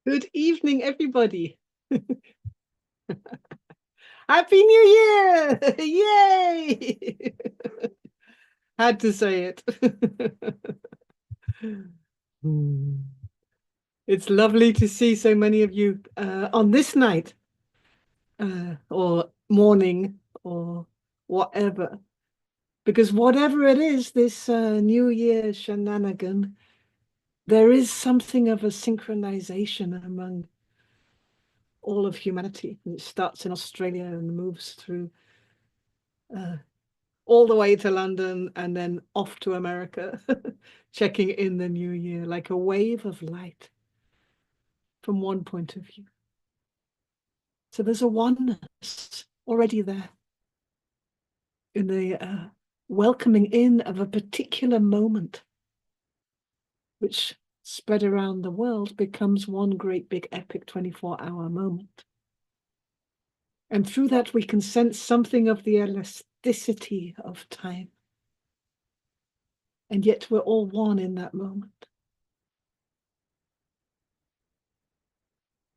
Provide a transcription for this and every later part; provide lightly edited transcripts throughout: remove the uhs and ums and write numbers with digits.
Good evening, everybody. Happy New Year! Yay! Had to say it. It's lovely to see so many of you on this night or morning or whatever. Because whatever it is, this New Year shenanigan, there is something of a synchronization among all of humanity. It starts in Australia and moves through all the way to London and then off to America, checking in the new year like a wave of light from one point of view. So there's a oneness already there in the welcoming in of a particular moment, which spread around the world becomes one great big epic 24-hour moment. And through that, we can sense something of the elasticity of time. And yet we're all one in that moment.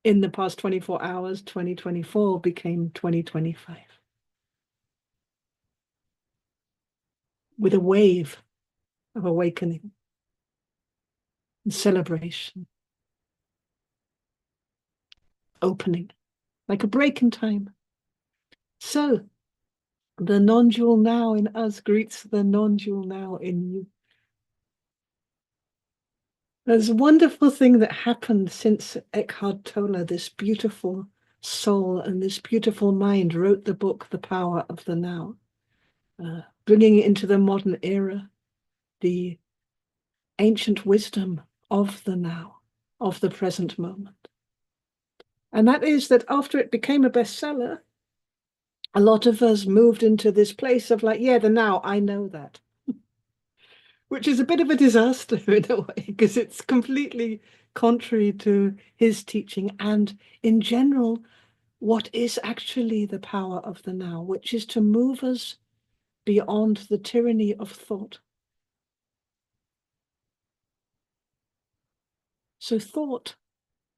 In the past 24 hours, 2024 became 2025. With a wave of awakening and celebration. Opening, like a break in time. So, the non-dual now in us greets the non-dual now in you. There's a wonderful thing that happened since Eckhart Tolle, this beautiful soul and this beautiful mind, wrote the book, The Power of the Now, bringing into the modern era the ancient wisdom of the now, of the present moment. And that is that after it became a bestseller, a lot of us moved into this place of like, yeah, the now, I know that. Which is a bit of a disaster in a way, because it's completely contrary to his teaching and in general, what is actually the power of the now, which is to move us beyond the tyranny of thought. So thought,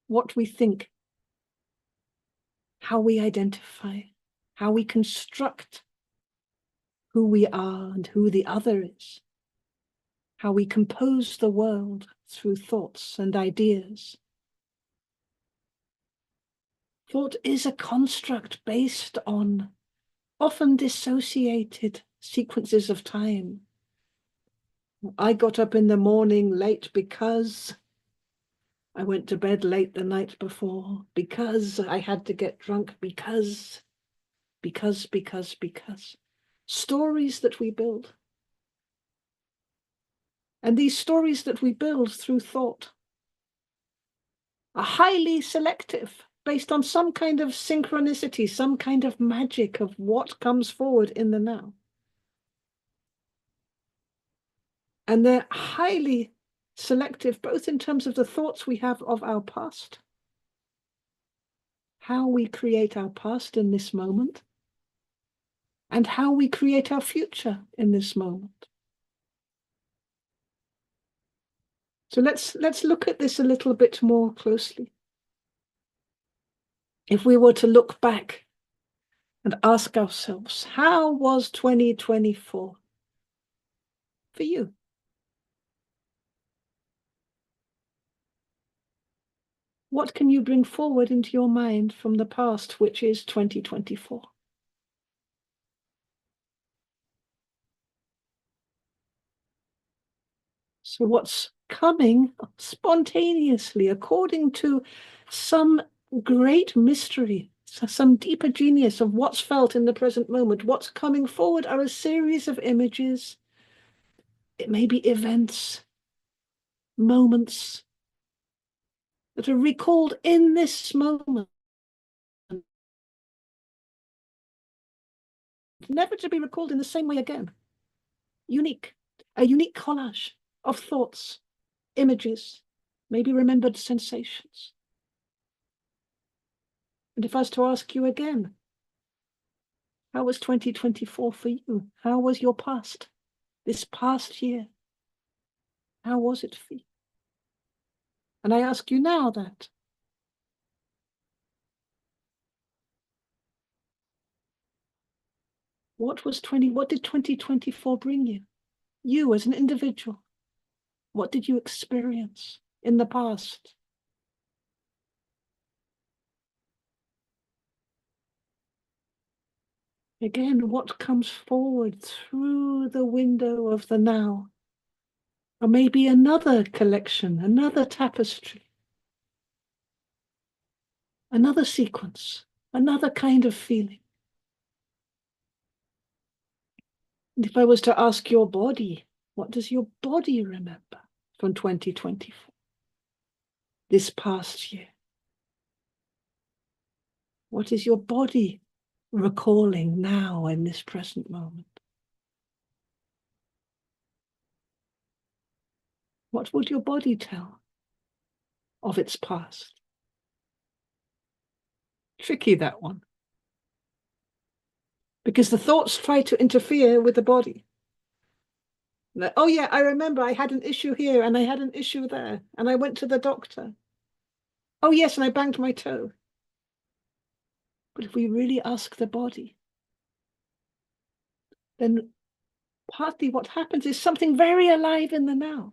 what we think, how we identify, how we construct who we are and who the other is, how we compose the world through thoughts and ideas. Thought is a construct based on often dissociated sequences of time. I got up in the morning late because I went to bed late the night before, because I had to get drunk, because. Stories that we build. And these stories that we build through thought are highly selective, based on some kind of synchronicity, some kind of magic of what comes forward in the now. And they're highly selective, both in terms of the thoughts we have of our past, how we create our past in this moment, and how we create our future in this moment. So let's look at this a little bit more closely. If we were to look back and ask ourselves, how was 2024 for you? What can you bring forward into your mind from the past, which is 2024? So what's coming spontaneously, according to some great mystery, some deeper genius of what's felt in the present moment, what's coming forward are a series of images. It may be events, moments that are recalled in this moment, never to be recalled in the same way again. unique, a unique collage of thoughts, images, maybe remembered sensations. And if I was to ask you again, how was 2024 for you? How was your past, this past year? How was it for you? And I ask you now that. What did 2024 bring you? You as an individual, what did you experience in the past? Again, what comes forward through the window of the now? Or maybe another collection, another tapestry, another sequence, another kind of feeling. And if I was to ask your body, what does your body remember from 2024, this past year? What is your body recalling now in this present moment? What would your body tell of its past? Tricky, that one. Because the thoughts try to interfere with the body. Like, oh yeah, I remember I had an issue here and I had an issue there and I went to the doctor. Oh yes, and I banged my toe. But if we really ask the body, then partly what happens is something very alive in the now.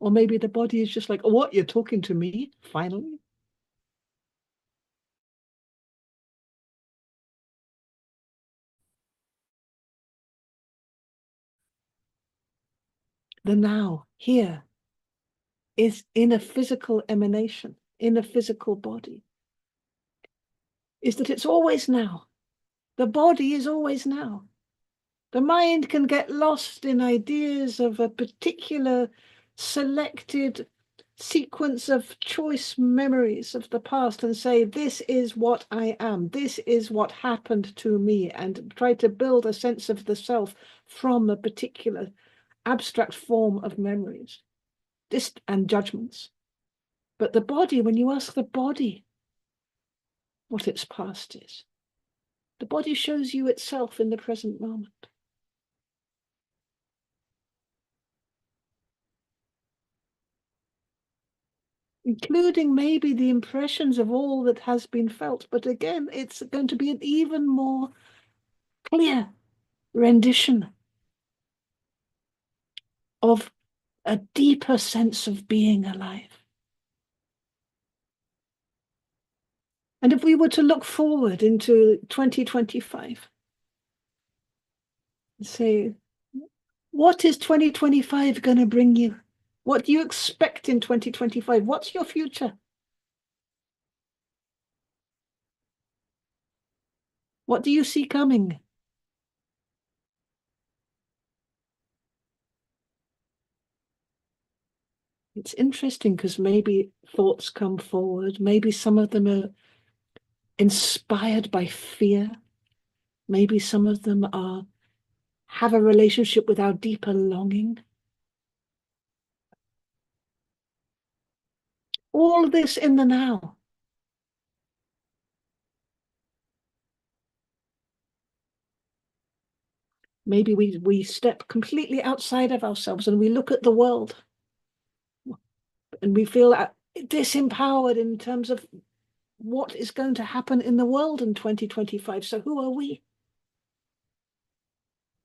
Or maybe the body is just like, oh, what, you're talking to me, finally? The now, here, is in a physical emanation, in a physical body, is that it's always now. The body is always now. The mind can get lost in ideas of a particular selected sequence of choice memories of the past and say, this is what I am, this is what happened to me, and try to build a sense of the self from a particular abstract form of memories and judgments. But the body, when you ask the body what its past is, the body shows you itself in the present moment. Including maybe the impressions of all that has been felt. But again, it's going to be an even more clear rendition of a deeper sense of being alive. And if we were to look forward into 2025 and say, what is 2025 going to bring you? What do you expect in 2025? What's your future? What do you see coming? It's interesting because maybe thoughts come forward. Maybe some of them are inspired by fear. Maybe some of them have a relationship with our deeper longing. All this in the now. Maybe we step completely outside of ourselves and we look at the world and we feel disempowered in terms of what is going to happen in the world in 2025. So who are we?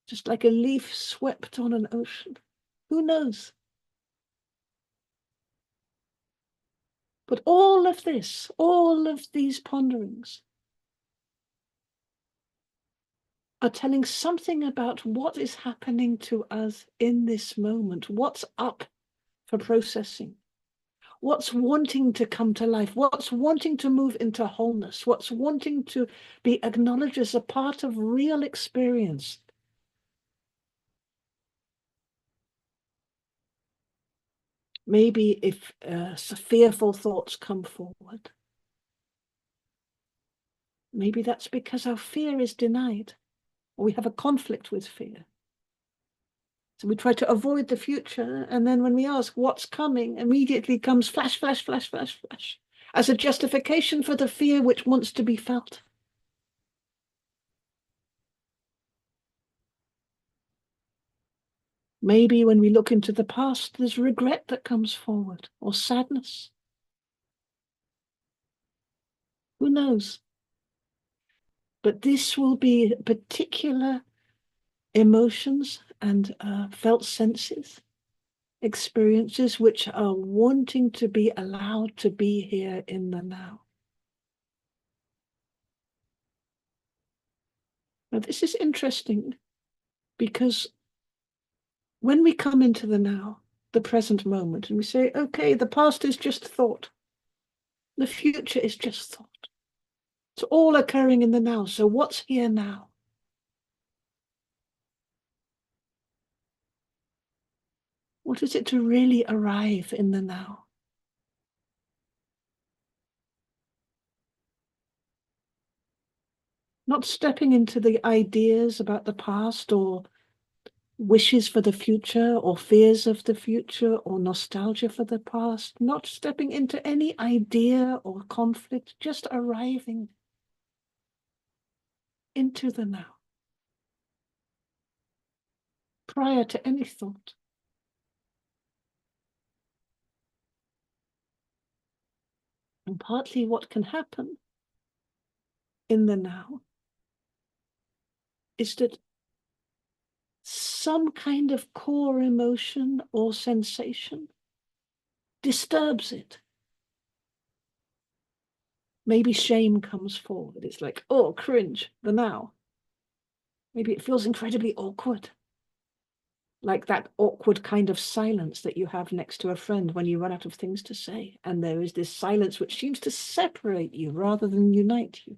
Just like a leaf swept on an ocean. Who knows? But all of this, all of these ponderings are telling something about what is happening to us in this moment, what's up for processing, what's wanting to come to life, what's wanting to move into wholeness, what's wanting to be acknowledged as a part of real experience. Maybe if fearful thoughts come forward, maybe that's because our fear is denied. or we have a conflict with fear. So we try to avoid the future, and then when we ask what's coming, immediately comes flash, flash, flash, flash, flash, as a justification for the fear which wants to be felt. Maybe when we look into the past, there's regret that comes forward, or sadness. Who knows? But this will be particular emotions and felt senses, experiences which are wanting to be allowed to be here in the now. Now, this is interesting because when we come into the now, the present moment, and we say, okay, the past is just thought, the future is just thought. It's all occurring in the now. So what's here now? What is it to really arrive in the now? Not stepping into the ideas about the past or wishes for the future or fears of the future or nostalgia for the past, not stepping into any idea or conflict, just arriving into the now, prior to any thought. And partly what can happen in the now is that some kind of core emotion or sensation disturbs it. Maybe shame comes forward. It's like, oh, cringe, the now. Maybe it feels incredibly awkward. Like that awkward kind of silence that you have next to a friend when you run out of things to say. And there is this silence which seems to separate you rather than unite you.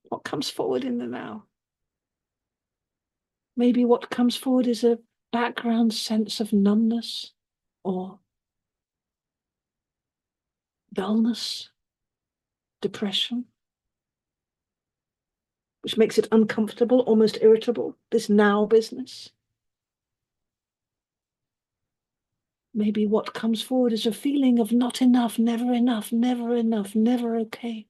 What comes forward in the now? Maybe what comes forward is a background sense of numbness or dullness, depression, which makes it uncomfortable, almost irritable, this now business. Maybe what comes forward is a feeling of not enough, never enough, never enough, never okay.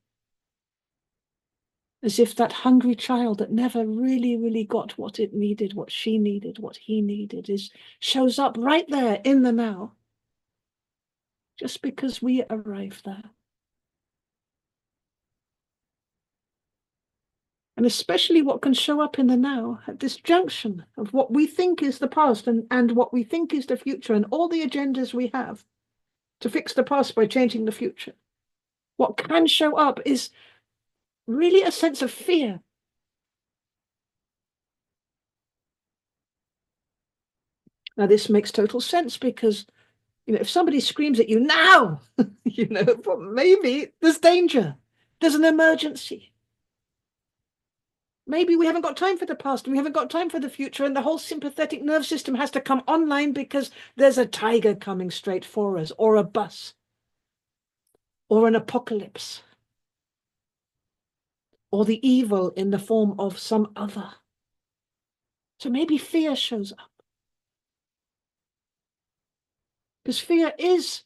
As if that hungry child that never really got what it needed, what she needed, what he needed, shows up right there in the now, just because we arrived there. And especially what can show up in the now at this junction of what we think is the past and what we think is the future and all the agendas we have to fix the past by changing the future. What can show up is really a sense of fear. Now, this makes total sense because, if somebody screams at you now, well, maybe there's danger. There's an emergency. Maybe we haven't got time for the past and we haven't got time for the future, and the whole sympathetic nerve system has to come online because there's a tiger coming straight for us, or a bus, or an apocalypse, or the evil in the form of some other. So maybe fear shows up. Because fear is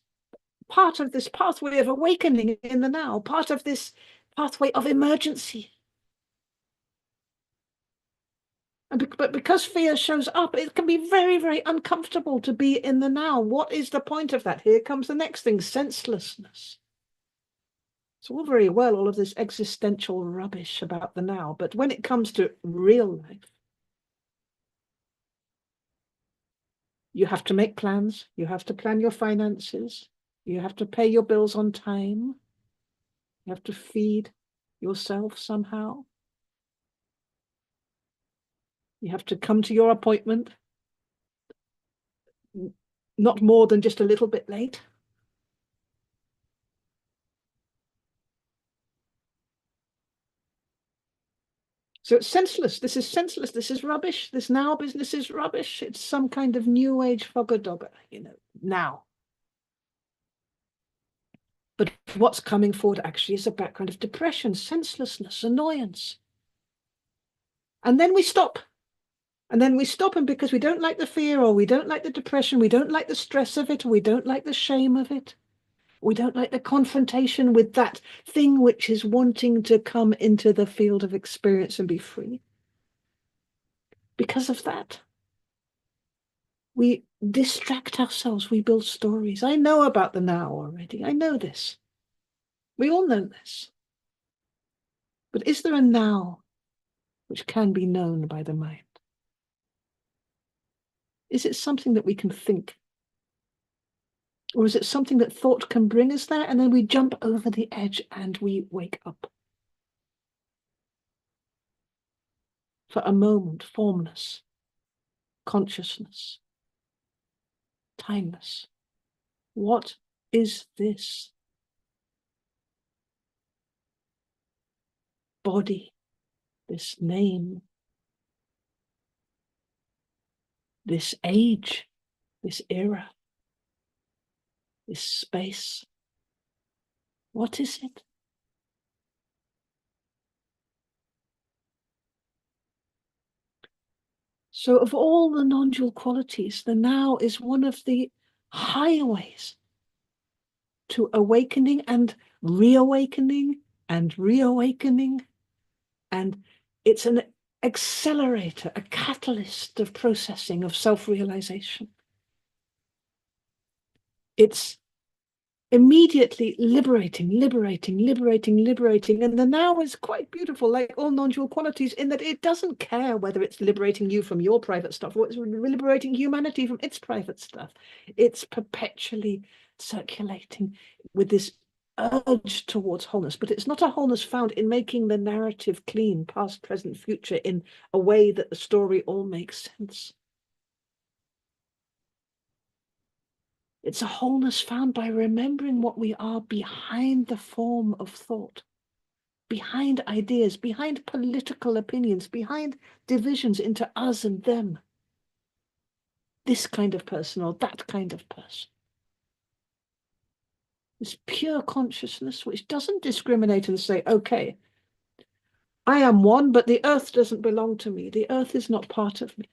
part of this pathway of awakening in the now, part of this pathway of emergency. But because fear shows up, it can be very uncomfortable to be in the now. What is the point of that? Here comes the next thing, senselessness. It's all very well, all of this existential rubbish about the now, but when it comes to real life, you have to make plans, you have to plan your finances, you have to pay your bills on time, you have to feed yourself somehow. You have to come to your appointment not more than just a little bit late. So it's senseless. This is senseless. This is rubbish. This now business is rubbish. It's some kind of new age fogger-dogger, now. But what's coming forward actually is a background of depression, senselessness, annoyance. And then we stop. And then we stop, and because we don't like the fear, or we don't like the depression, we don't like the stress of it, or we don't like the shame of it, we don't like the confrontation with that thing which is wanting to come into the field of experience and be free. Because of that, we distract ourselves, we build stories. I know about the now already. I know this. We all know this. But is there a now which can be known by the mind? Is it something that we can think? Or is it something that thought can bring us there, and then we jump over the edge and we wake up? For a moment, formless, consciousness, timeless. What is this? Body, this name, this age, this era, this space. What is it? So of all the non-dual qualities, the now is one of the highways to awakening and reawakening and reawakening. And it's an accelerator, a catalyst of processing, of self-realization. It's immediately liberating. And the now is quite beautiful, like all non-dual qualities, in that it doesn't care whether it's liberating you from your private stuff or it's liberating humanity from its private stuff. It's perpetually circulating with this urge towards wholeness, but it's not a wholeness found in making the narrative clean, past, present, future, in a way that the story all makes sense. It's a wholeness found by remembering what we are behind the form of thought, behind ideas, behind political opinions, behind divisions into us and them. This kind of person or that kind of person. This pure consciousness which doesn't discriminate and say, okay, I am one, but the earth doesn't belong to me. The earth is not part of me.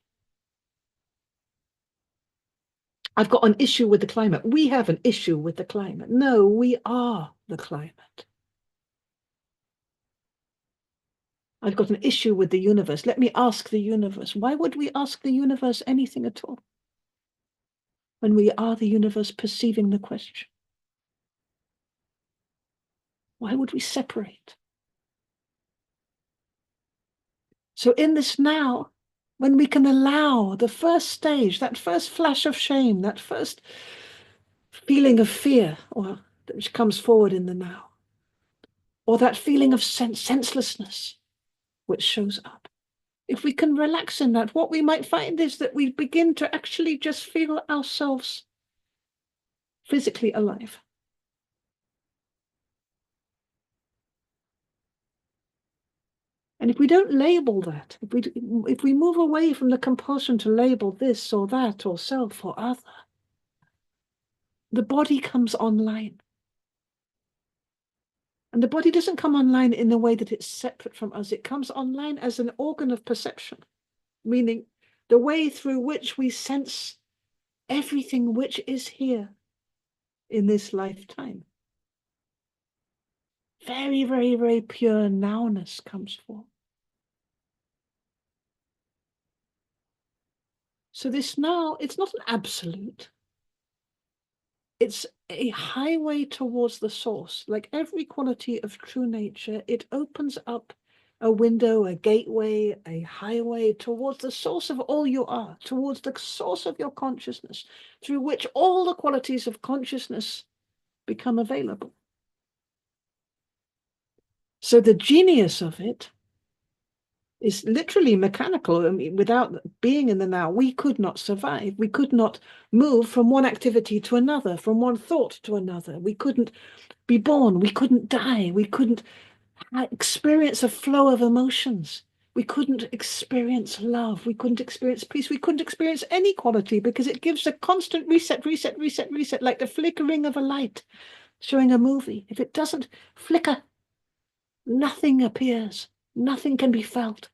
I've got an issue with the climate. We have an issue with the climate. No, we are the climate. I've got an issue with the universe. Let me ask the universe. Why would we ask the universe anything at all when we are the universe perceiving the question? Why would we separate? So in this now, when we can allow the first stage, that first flash of shame, that first feeling of fear, or which comes forward in the now, or that feeling of senselessness which shows up, if we can relax in that, what we might find is that we begin to actually just feel ourselves physically alive. And if we don't label that, if we move away from the compulsion to label this or that or self or other, the body comes online. And the body doesn't come online in the way that it's separate from us. It comes online as an organ of perception, meaning the way through which we sense everything which is here in this lifetime. Very, very, very pure nowness comes forth. So this now, it's not an absolute. It's a highway towards the source. Like every quality of true nature, it opens up a window, a gateway, a highway towards the source of all you are, towards the source of your consciousness, through which all the qualities of consciousness become available. So the genius of it is literally mechanical. I mean, without being in the now, we could not survive. We could not move from one activity to another, from one thought to another. We couldn't be born. We couldn't die. We couldn't experience a flow of emotions. We couldn't experience love. We couldn't experience peace. We couldn't experience any quality because it gives a constant reset, like the flickering of a light showing a movie. If it doesn't flicker, nothing appears. Nothing can be felt.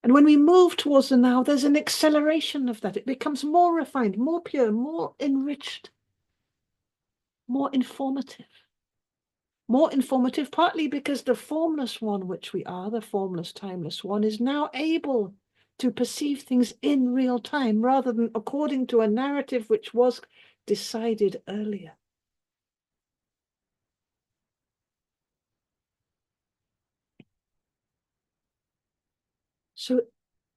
And when we move towards the now, there's an acceleration of that. It becomes more refined, more pure, more enriched, more informative. More informative, partly because the formless one, which we are, the formless, timeless one, is now able to perceive things in real time rather than according to a narrative which was decided earlier. So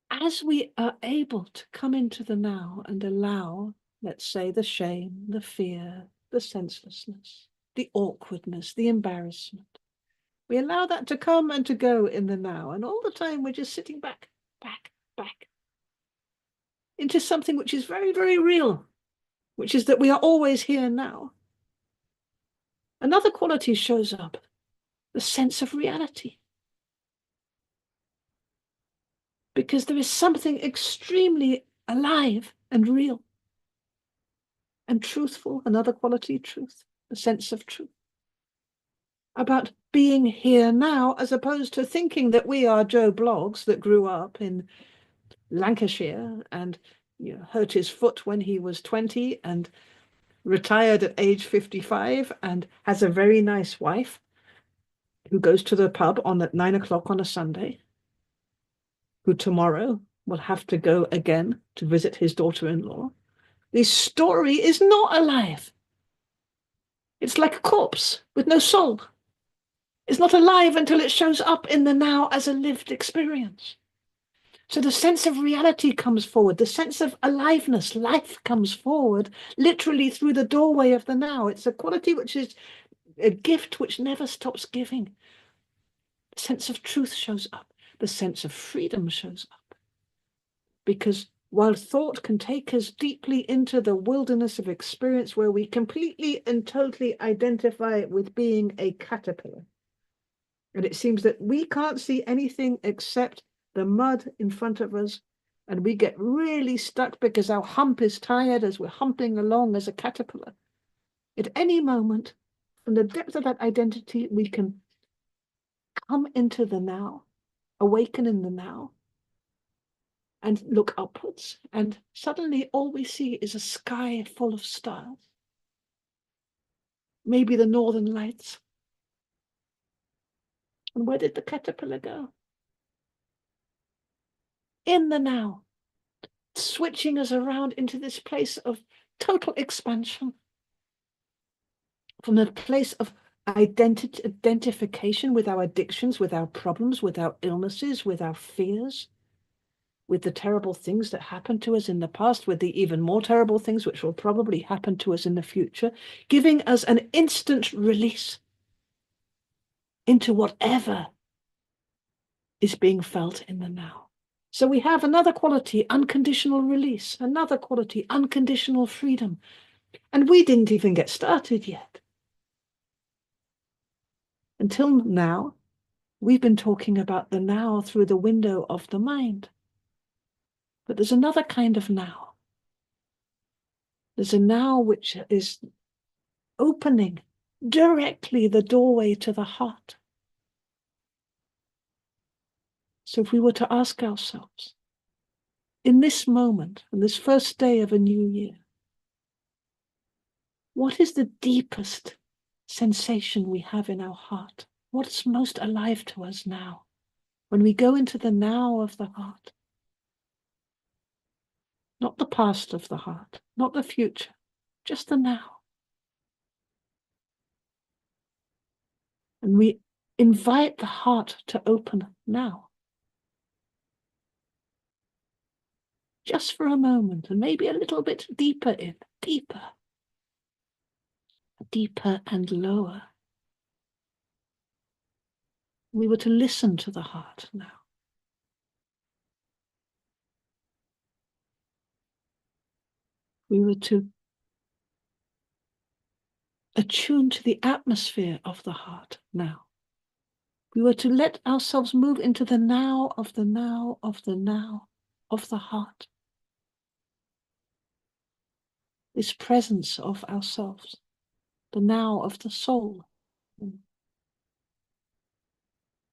as we are able to come into the now and allow, let's say, the shame, the fear, the senselessness, the awkwardness, the embarrassment, we allow that to come and to go in the now. And all the time we're just sitting back, back into something which is very, very real, which is that we are always here now. Another quality shows up, the sense of reality. Because there is something extremely alive and real and truthful, another quality, truth, the sense of truth, about being here now, as opposed to thinking that we are Joe Bloggs that grew up in Lancashire and hurt his foot when he was 20 and retired at age 55 and has a very nice wife who goes to the pub at 9 o'clock on a Sunday, who tomorrow will have to go again to visit his daughter-in-law. This story is not alive. It's like a corpse with no soul. It's not alive until it shows up in the now as a lived experience. So the sense of reality comes forward, the sense of aliveness, life comes forward, literally through the doorway of the now. It's a quality which is a gift which never stops giving. The sense of truth shows up. The sense of freedom shows up. Because while thought can take us deeply into the wilderness of experience where we completely and totally identify with being a caterpillar, and it seems that we can't see anything except the mud in front of us, and we get really stuck because our hump is tired as we're humping along as a caterpillar. At any moment, from the depth of that identity, we can come into the now, awaken in the now, and look upwards, and suddenly all we see is a sky full of stars. Maybe the northern lights. And where did the caterpillar go? In the now, switching us around into this place of total expansion, from the place of identification with our addictions, with our problems, with our illnesses, with our fears, with the terrible things that happened to us in the past, with the even more terrible things which will probably happen to us in the future, giving us an instant release into whatever is being felt in the now. So we have another quality, unconditional release, another quality, unconditional freedom. And we didn't even get started yet. Until now, we've been talking about the now through the window of the mind. But there's another kind of now. There's a now which is opening directly the doorway to the heart. So if we were to ask ourselves, in this moment, on this first day of a new year, what is the deepest sensation we have in our heart? What's most alive to us now? When we go into the now of the heart, not the past of the heart, not the future, just the now. And we invite the heart to open now. Just for a moment, and maybe a little bit deeper in, deeper and lower. We were to listen to the heart now. We were to attune to the atmosphere of the heart now. We were to let ourselves move into the now of the now of the now of the heart. This presence of ourselves, the now of the soul.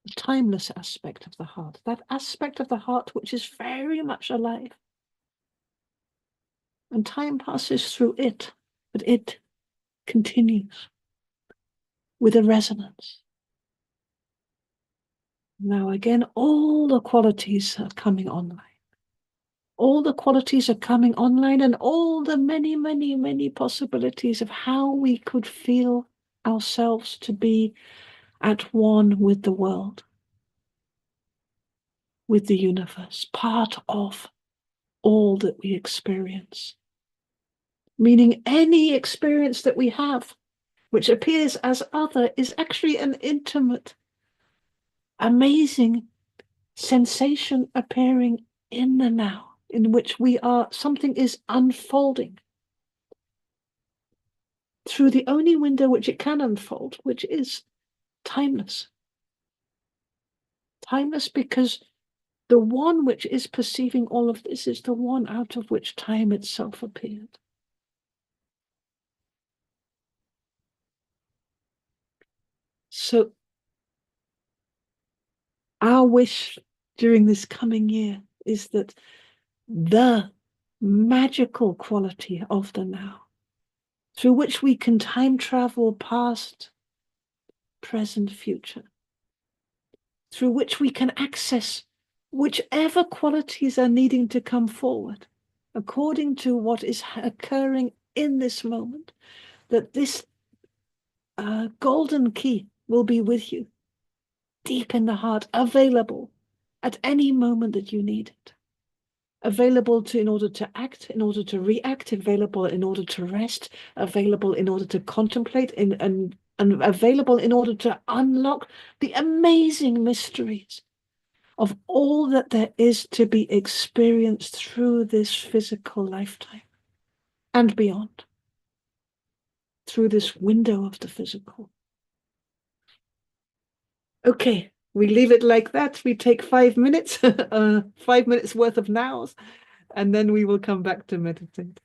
the timeless aspect of the heart, that aspect of the heart which is very much alive. And time passes through it, but it continues with a resonance. Now again, all the qualities are coming online. All the qualities are coming online, and all the many, many, many possibilities of how we could feel ourselves to be at one with the world, with the universe, part of all that we experience. Meaning any experience that we have, which appears as other, is actually an intimate, amazing sensation appearing in the now, in which something is unfolding through the only window which it can unfold, which is timeless. Timeless because the one which is perceiving all of this is the one out of which time itself appeared. So our wish during this coming year is that the magical quality of the now, through which we can time travel past, present, future, through which we can access whichever qualities are needing to come forward, according to what is occurring in this moment, that this golden key will be with you, deep in the heart, available at any moment that you need it. Available in order to act, in order to react, available in order to rest, available in order to contemplate, and available in order to unlock the amazing mysteries of all that there is to be experienced through this physical lifetime and beyond, through this window of the physical. Okay, we leave it like that. We take 5 minutes, 5 minutes worth of nows, and then we will come back to meditate.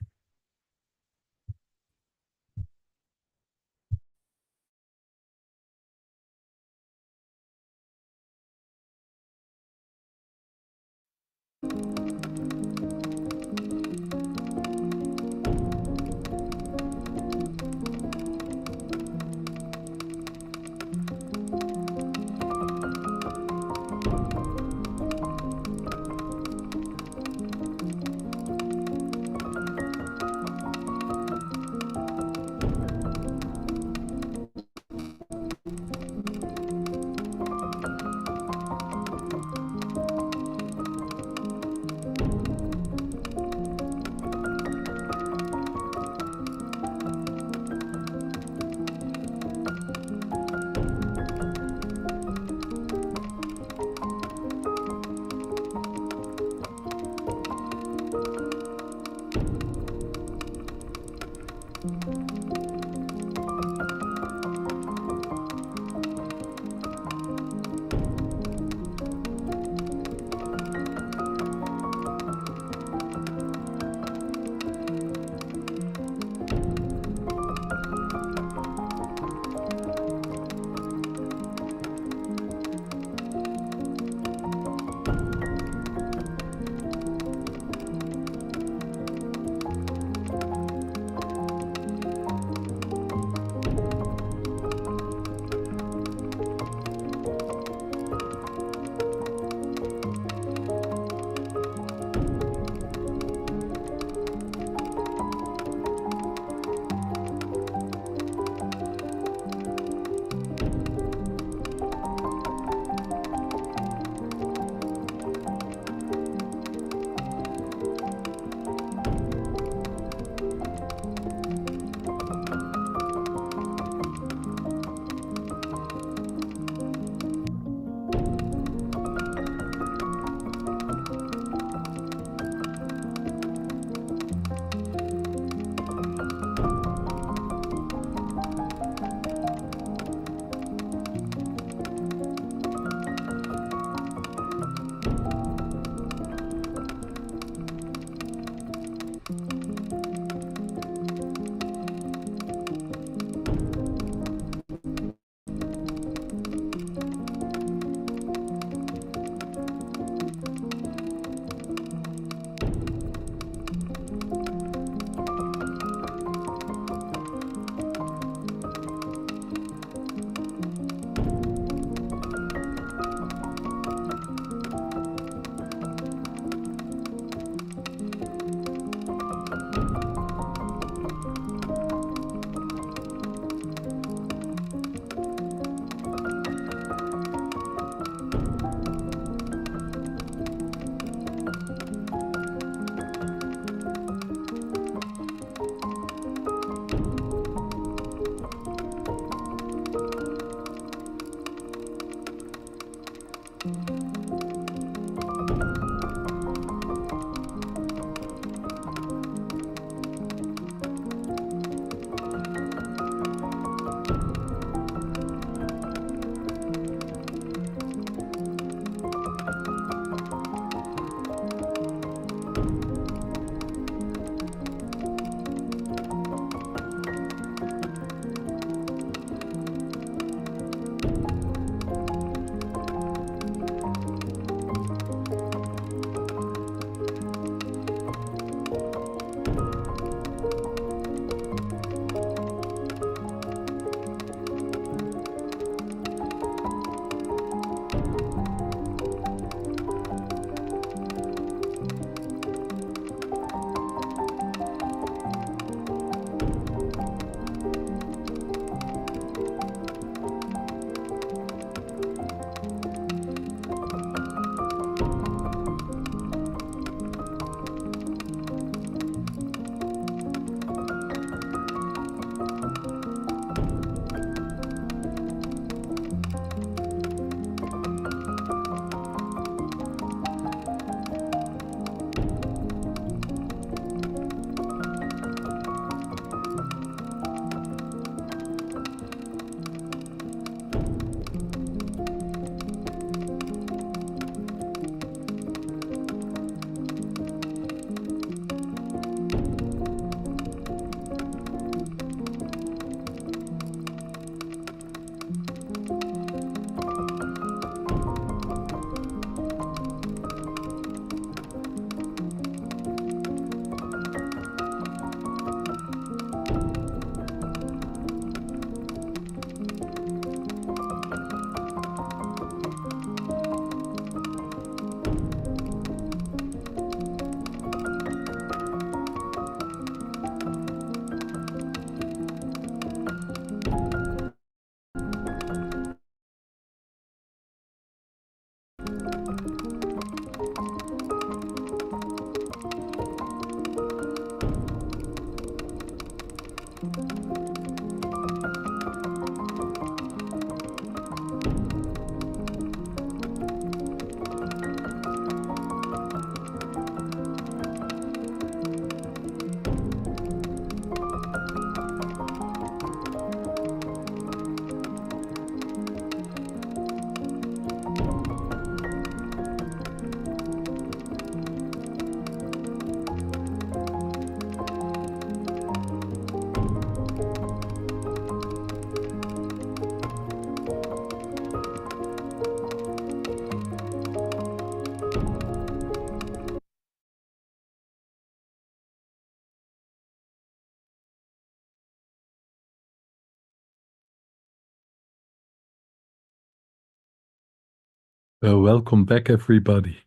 Welcome back, everybody.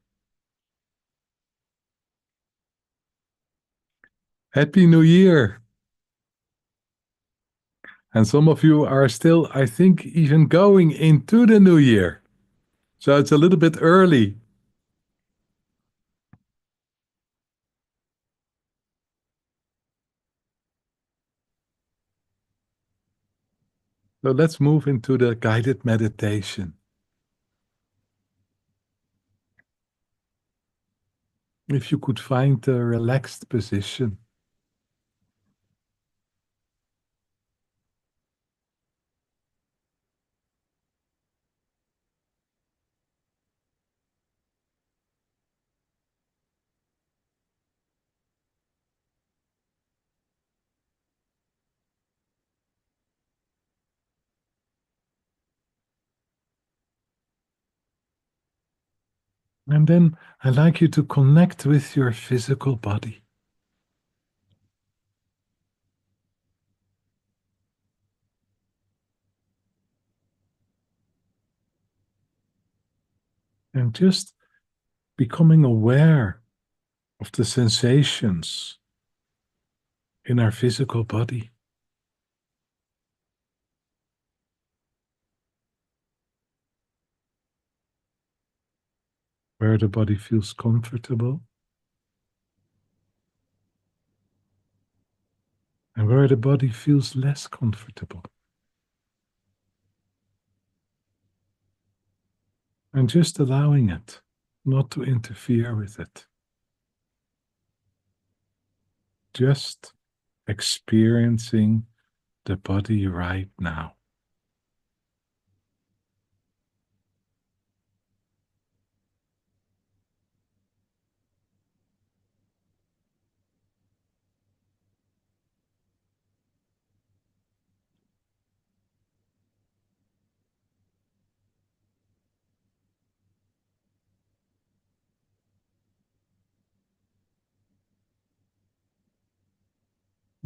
Happy New Year. And some of you are still, I think, even going into the new year. So it's a little bit early. So let's move into the guided meditation. If you could find a relaxed position. And then I'd like you to connect with your physical body. And just becoming aware of the sensations in our physical body. Where the body feels comfortable and where the body feels less comfortable. And just allowing it, not to interfere with it. Just experiencing the body right now.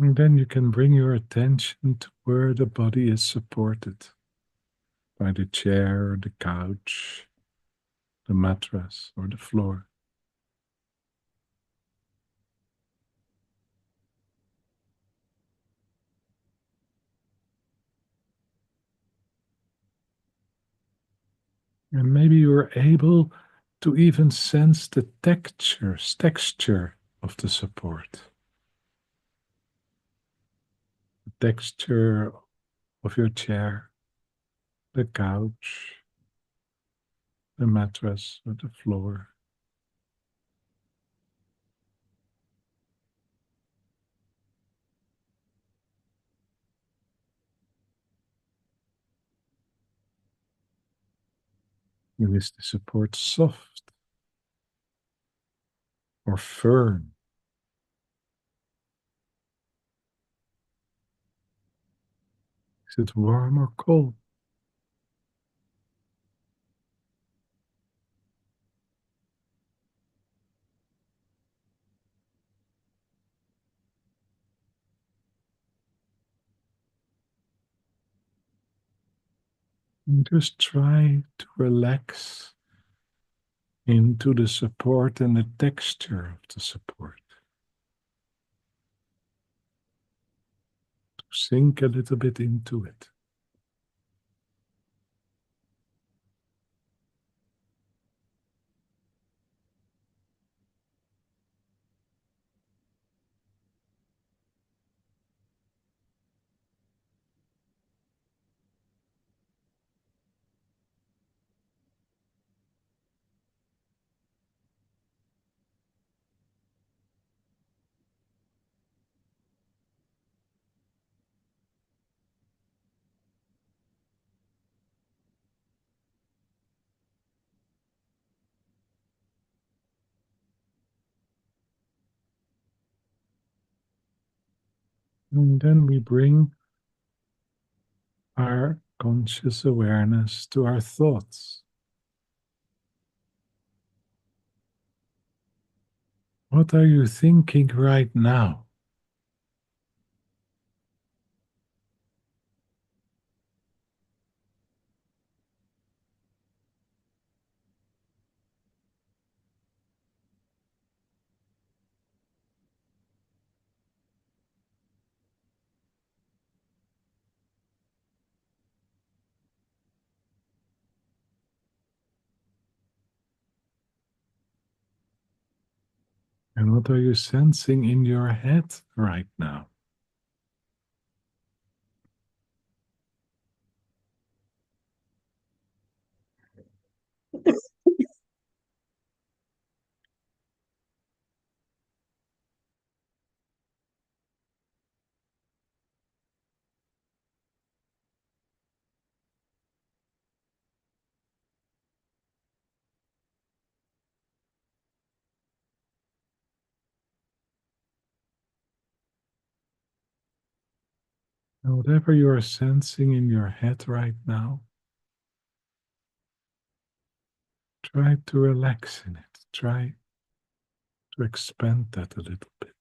And then you can bring your attention to where the body is supported by the chair, the couch, the mattress, or the floor. And maybe you're able to even sense the texture of the support, the texture of your chair, the couch, the mattress, or the floor. And is the support soft or firm? Is it warm or cold? And just try to relax into the support and the texture of the support. To sink a little bit into it. And then we bring our conscious awareness to our thoughts. What are you thinking right now? And what are you sensing in your head right now? And whatever you are sensing in your head right now, try to relax in it. Try to expand that a little bit.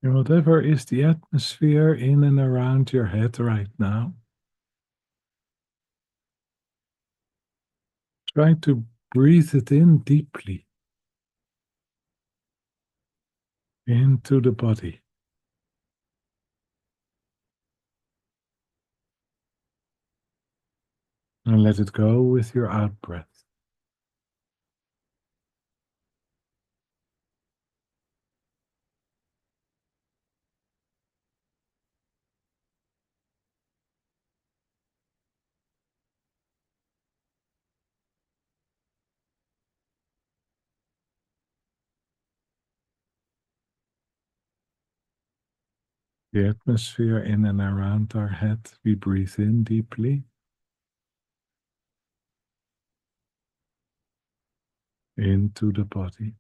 And whatever is the atmosphere in and around your head right now, try to breathe it in deeply into the body. And let it go with your out breath. The atmosphere in and around our head, we breathe in deeply into the body.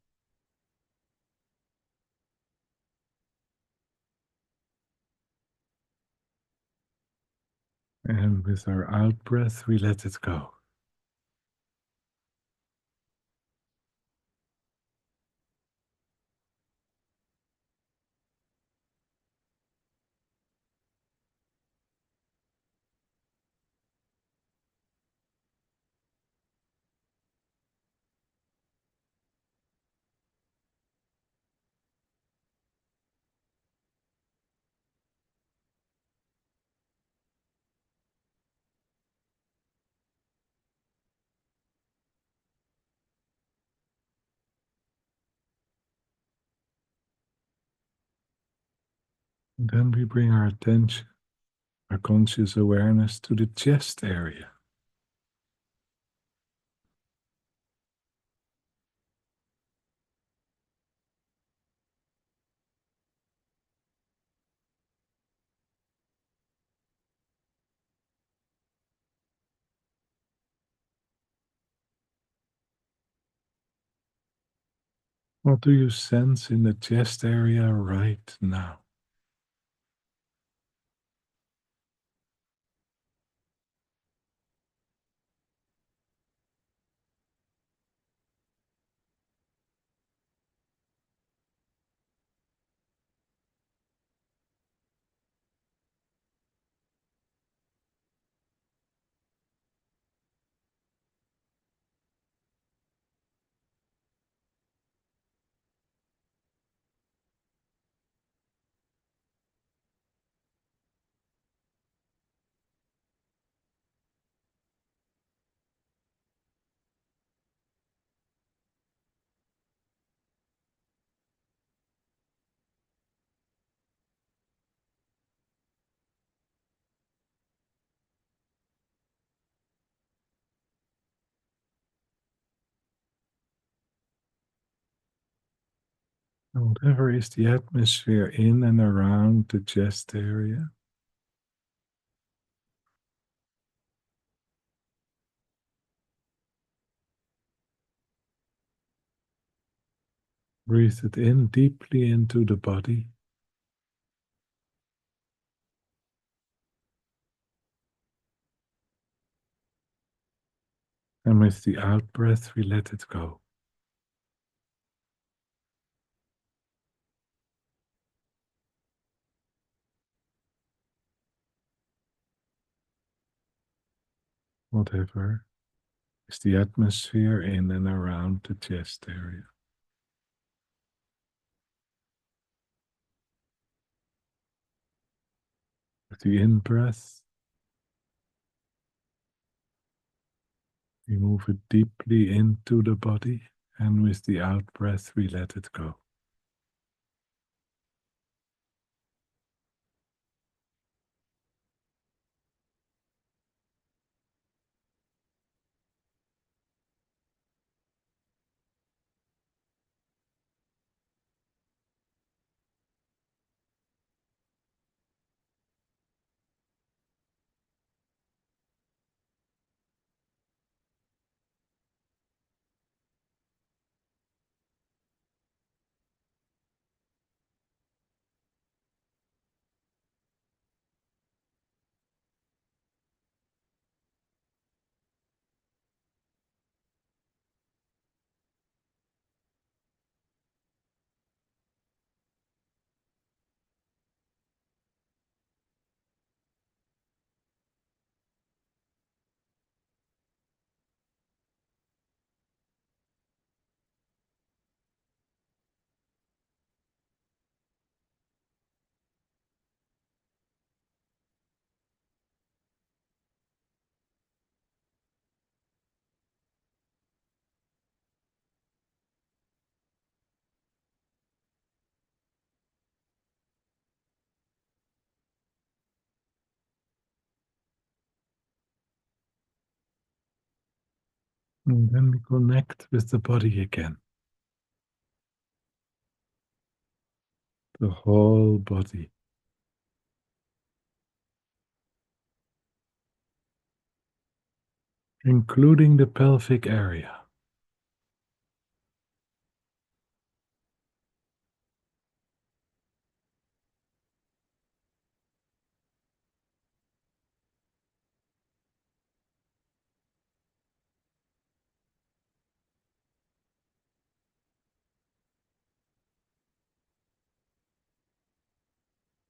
And with our out breath, we let it go. And then we bring our attention, our conscious awareness to the chest area. What do you sense in the chest area right now? And whatever is the atmosphere in and around the chest area, breathe it in deeply into the body. And with the out breath, we let it go. Whatever is the atmosphere in and around the chest area. With the in breath, we move it deeply into the body, and with the out breath, we let it go. And then we connect with the body again. The whole body. Including the pelvic area.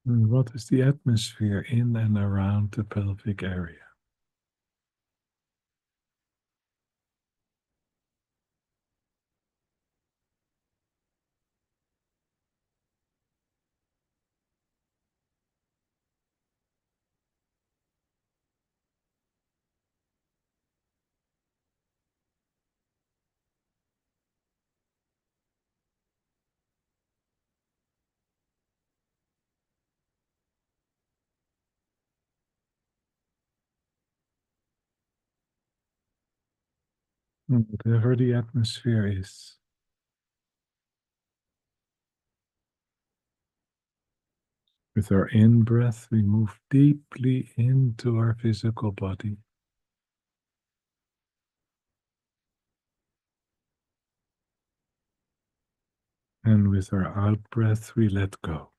And what is the atmosphere in and around the pelvic area? And whatever the atmosphere is, with our in breath, we move deeply into our physical body. And with our out breath, we let go.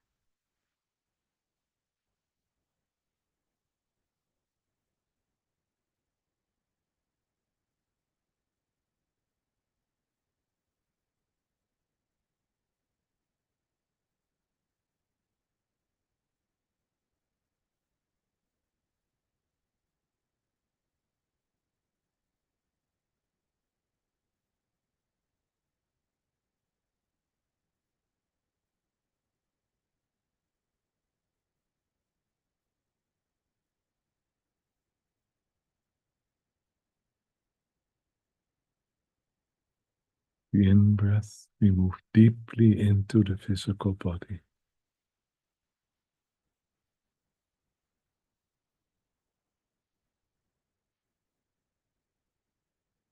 The in breath, we move deeply into the physical body.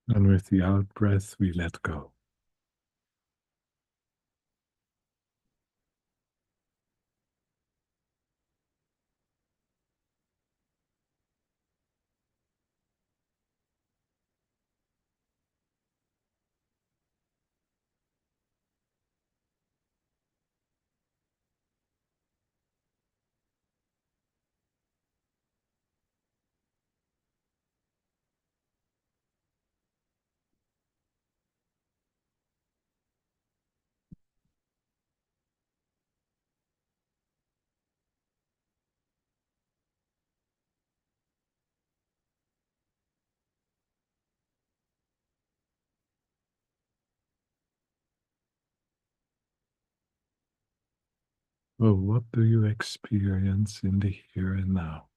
And with the out breath, we let go. Well, what do you experience in the here and now?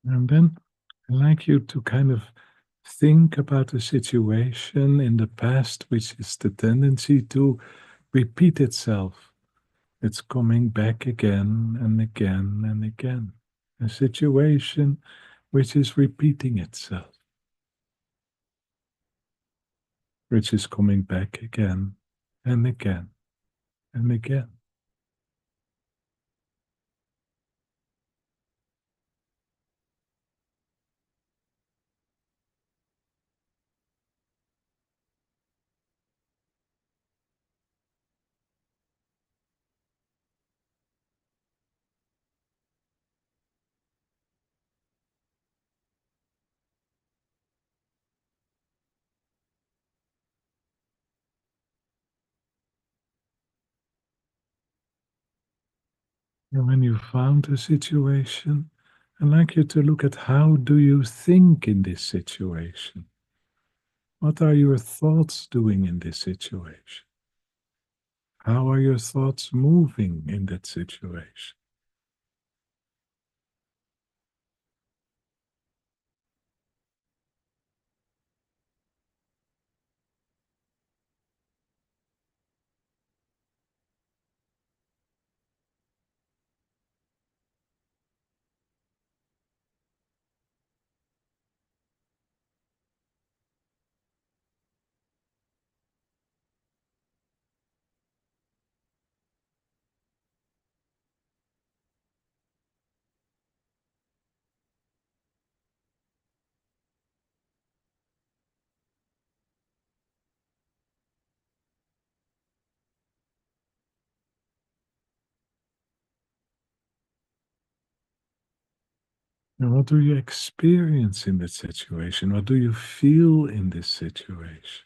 And then I'd like you to kind of think about a situation in the past which is the tendency to repeat itself. It's coming back again and again and again. A situation which is repeating itself, which is coming back again and again and again. And when you found a situation, I'd like you to look at how do you think in this situation? What are your thoughts doing in this situation? How are your thoughts moving in that situation? And what do you experience in that situation? What do you feel in this situation?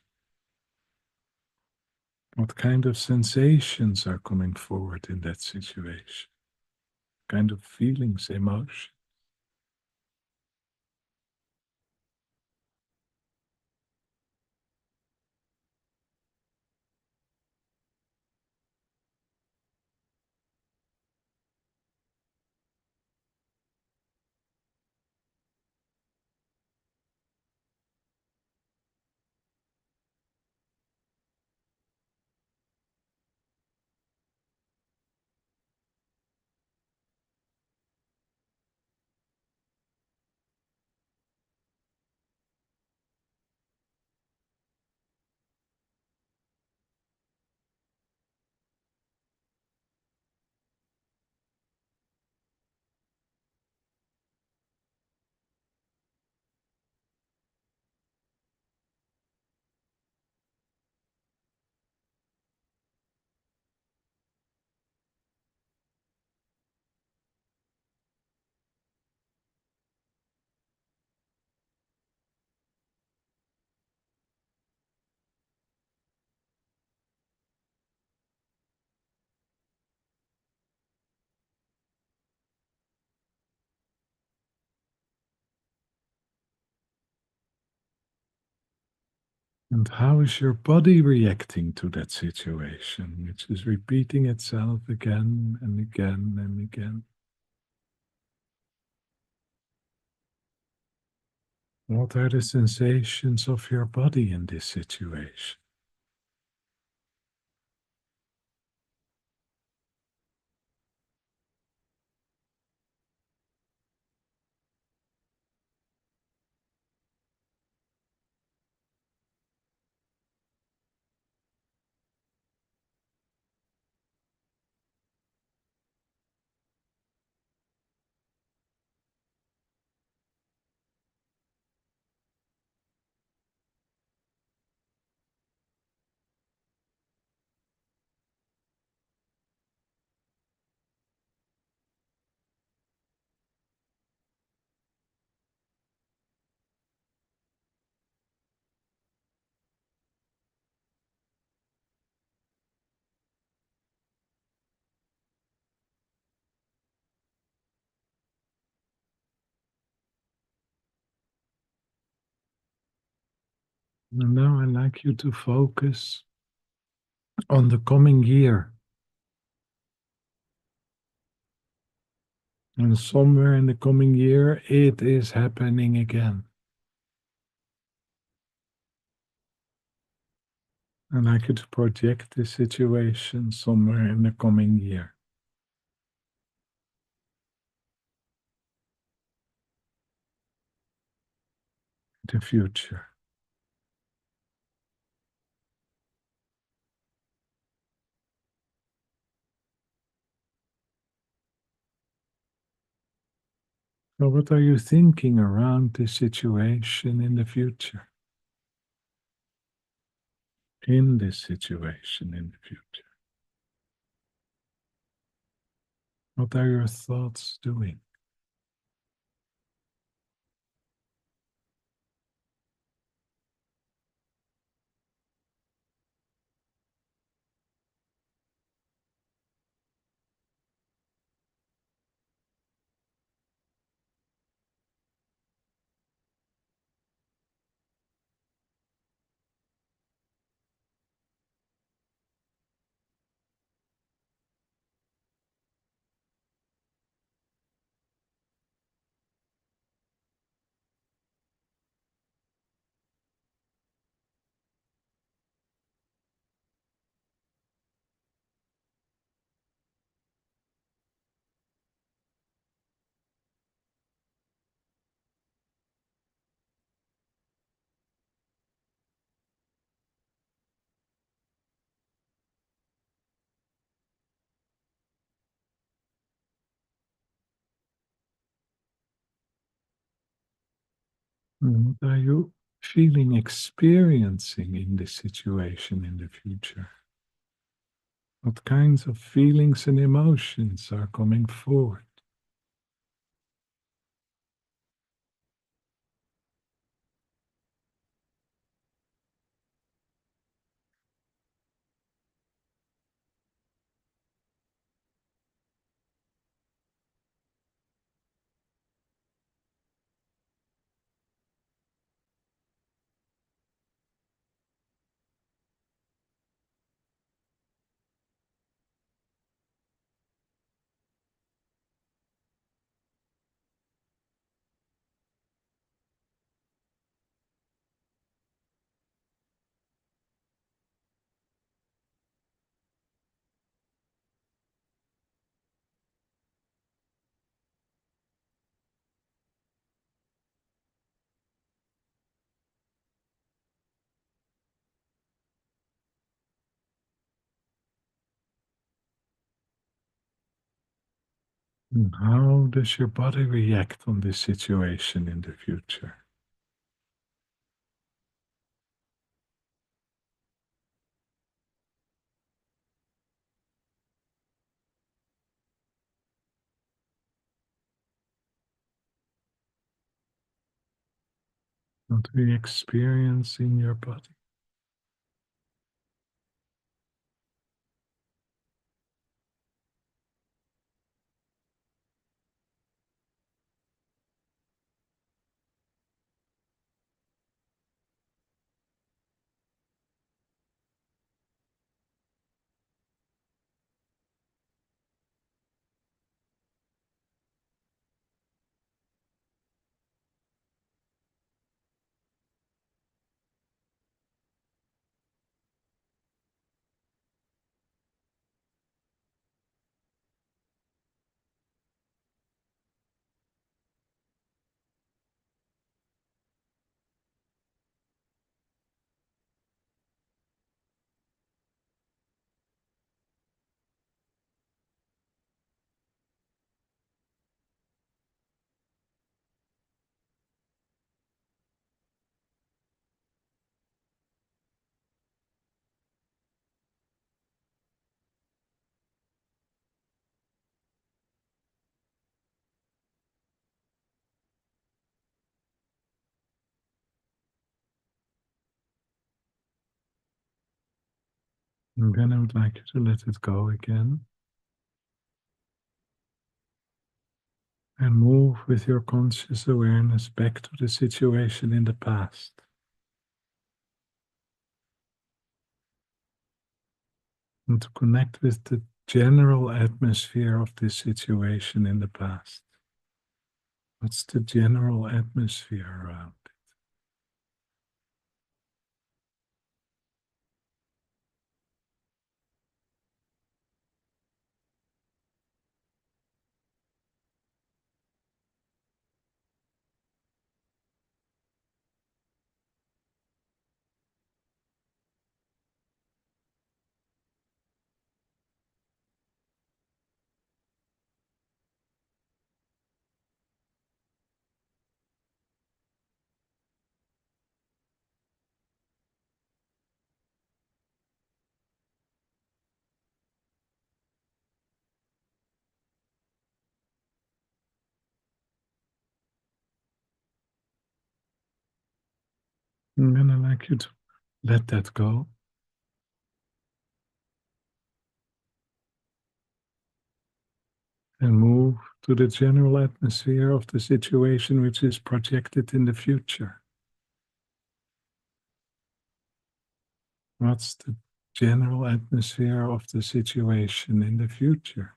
What kind of sensations are coming forward in that situation? Kind of feelings, emotions? And how is your body reacting to that situation, which is repeating itself again and again and again? What are the sensations of your body in this situation? And now I'd like you to focus on the coming year. And somewhere in the coming year, it is happening again. I'd like you to project this situation somewhere in the coming year, the future. So, what are you thinking around this situation in the future? In this situation in the future? What are your thoughts doing? What are you feeling, experiencing in this situation in the future? What kinds of feelings and emotions are coming forward? And how does your body react on this situation in the future? What do you experience in your body? And then I would like you to let it go again and move with your conscious awareness back to the situation in the past and to connect with the general atmosphere of this situation in the past. What's the general atmosphere around it? And then I'd like you to let that go and move to the general atmosphere of the situation which is projected in the future. What's the general atmosphere of the situation in the future?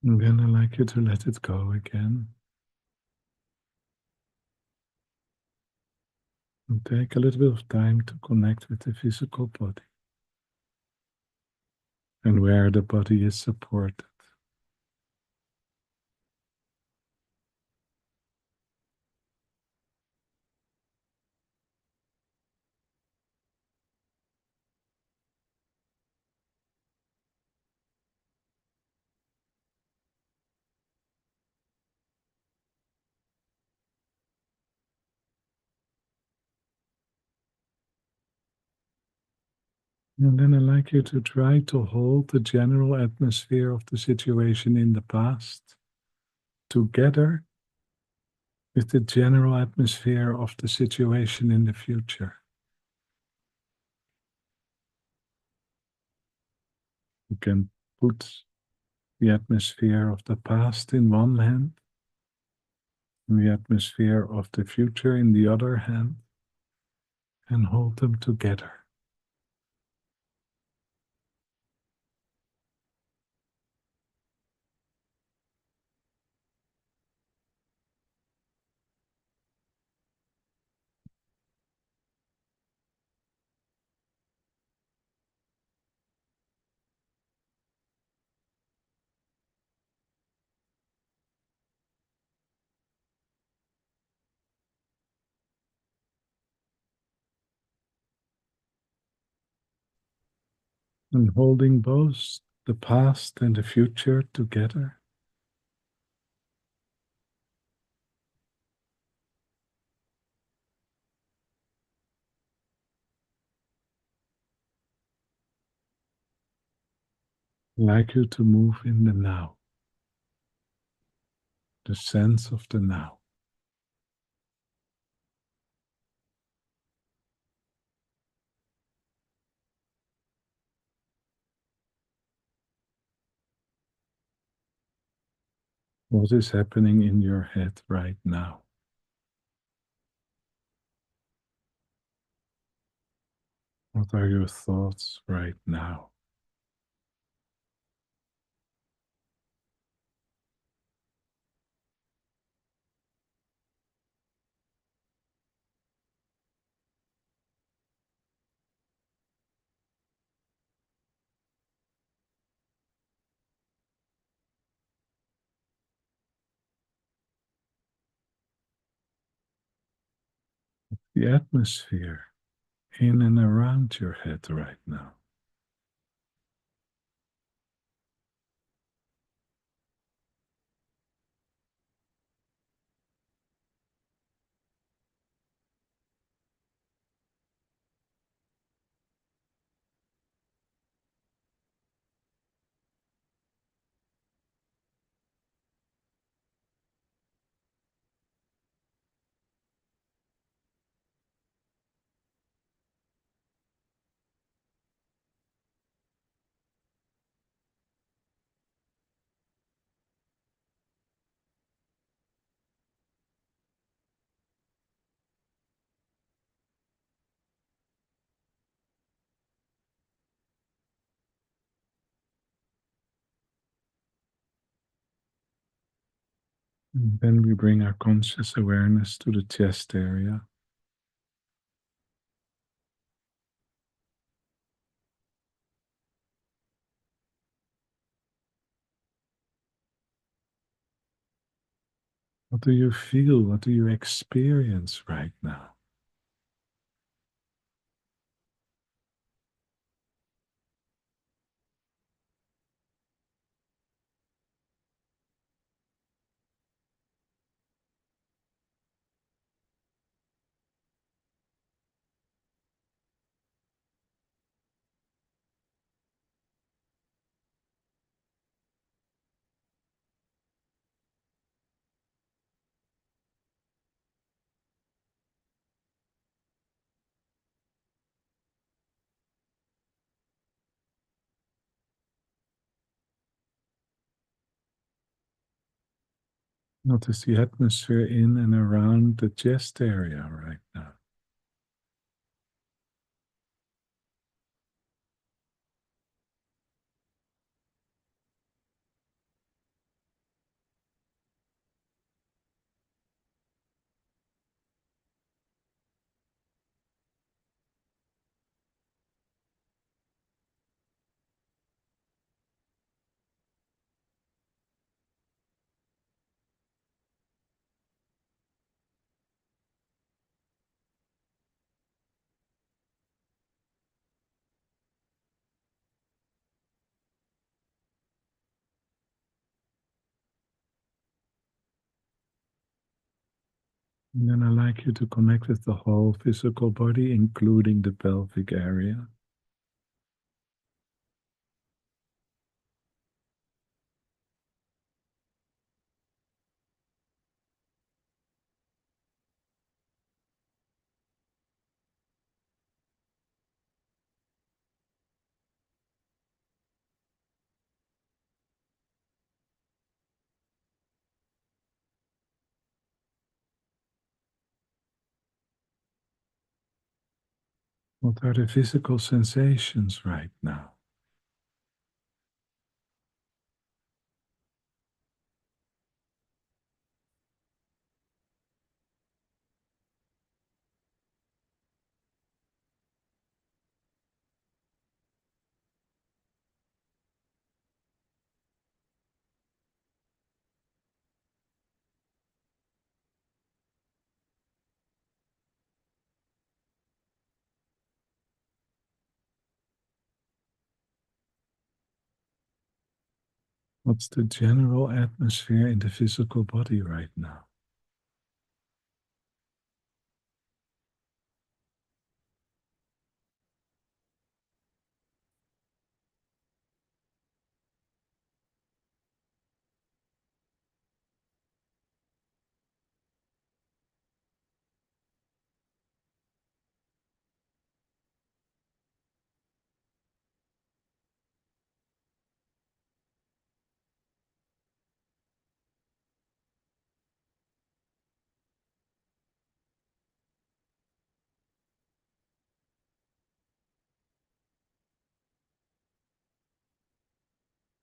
And then I'd like you to let it go again. And take a little bit of time to connect with the physical body and where the body is supported. And then I'd like you to try to hold the general atmosphere of the situation in the past together with the general atmosphere of the situation in the future. You can put the atmosphere of the past in one hand and the atmosphere of the future in the other hand and hold them together. And holding both the past and the future together. I'd like you to move in the now, the sense of the now. What is happening in your head right now? What are your thoughts right now? The atmosphere in and around your head right now. And then we bring our conscious awareness to the chest area. What do you feel? What do you experience right now? Notice the atmosphere in and around the chest area right now. And then I'd like you to connect with the whole physical body, including the pelvic area. What are the physical sensations right now? What's the general atmosphere in the physical body right now?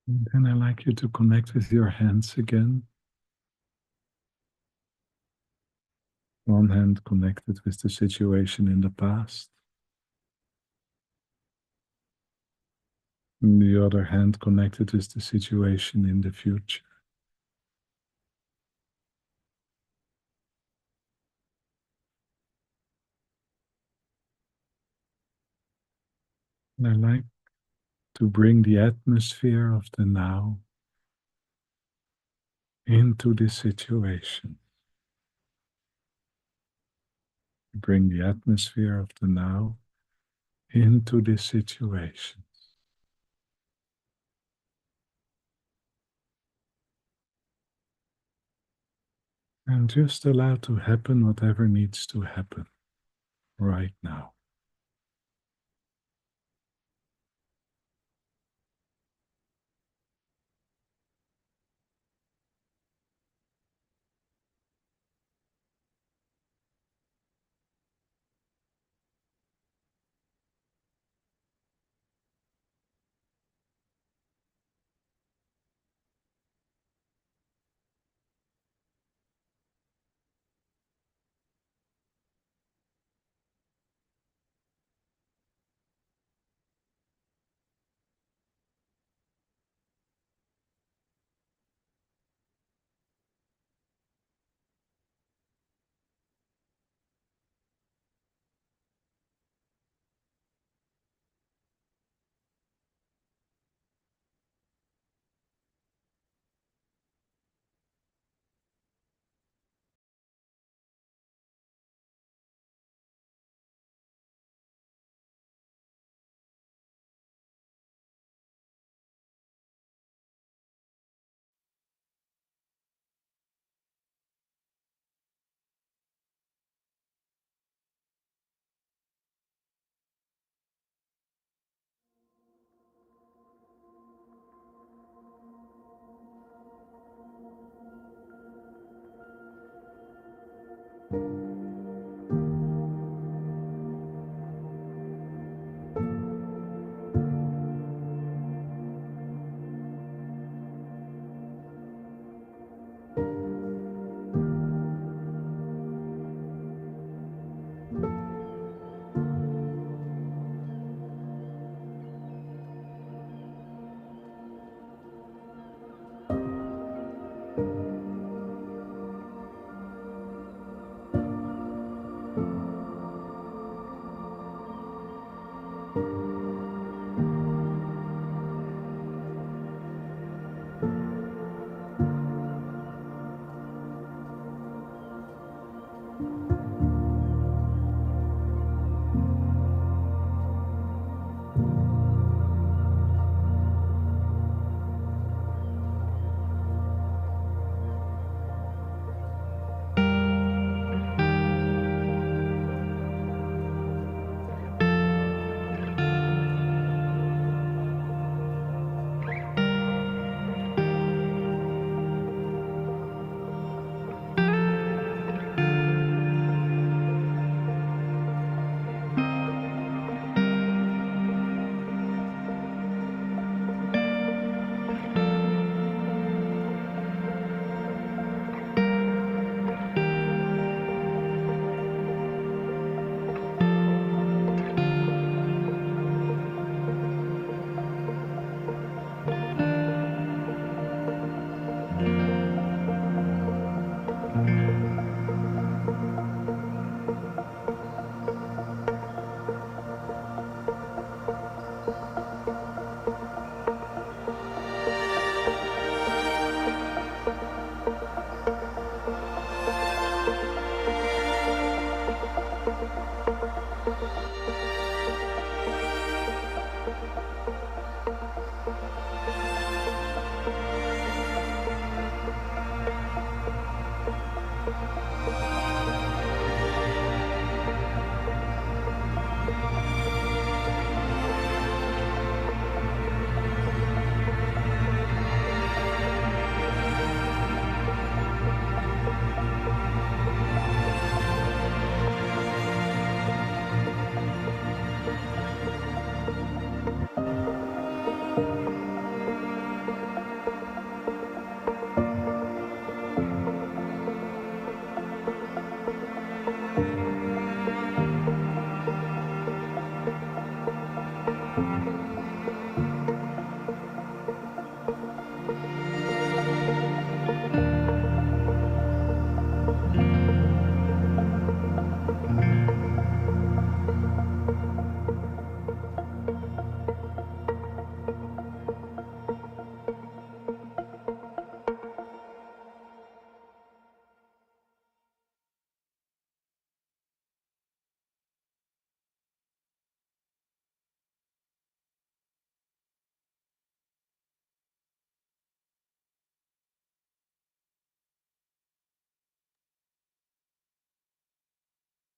And then I'd like you to connect with your hands again. One hand connected with the situation in the past, and the other hand connected with the situation in the future. And I like to bring the atmosphere of the now into this situation. Bring the atmosphere of the now into this situation. And just allow to happen whatever needs to happen right now.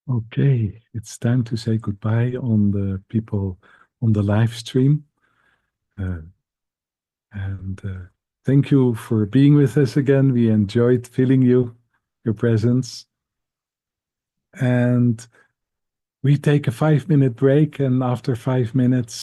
Okay, it's time to say goodbye on the people on the live stream. Uh, and thank you for being with us again. We enjoyed feeling you, your presence. And we take a 5-minute break, and after 5 minutes,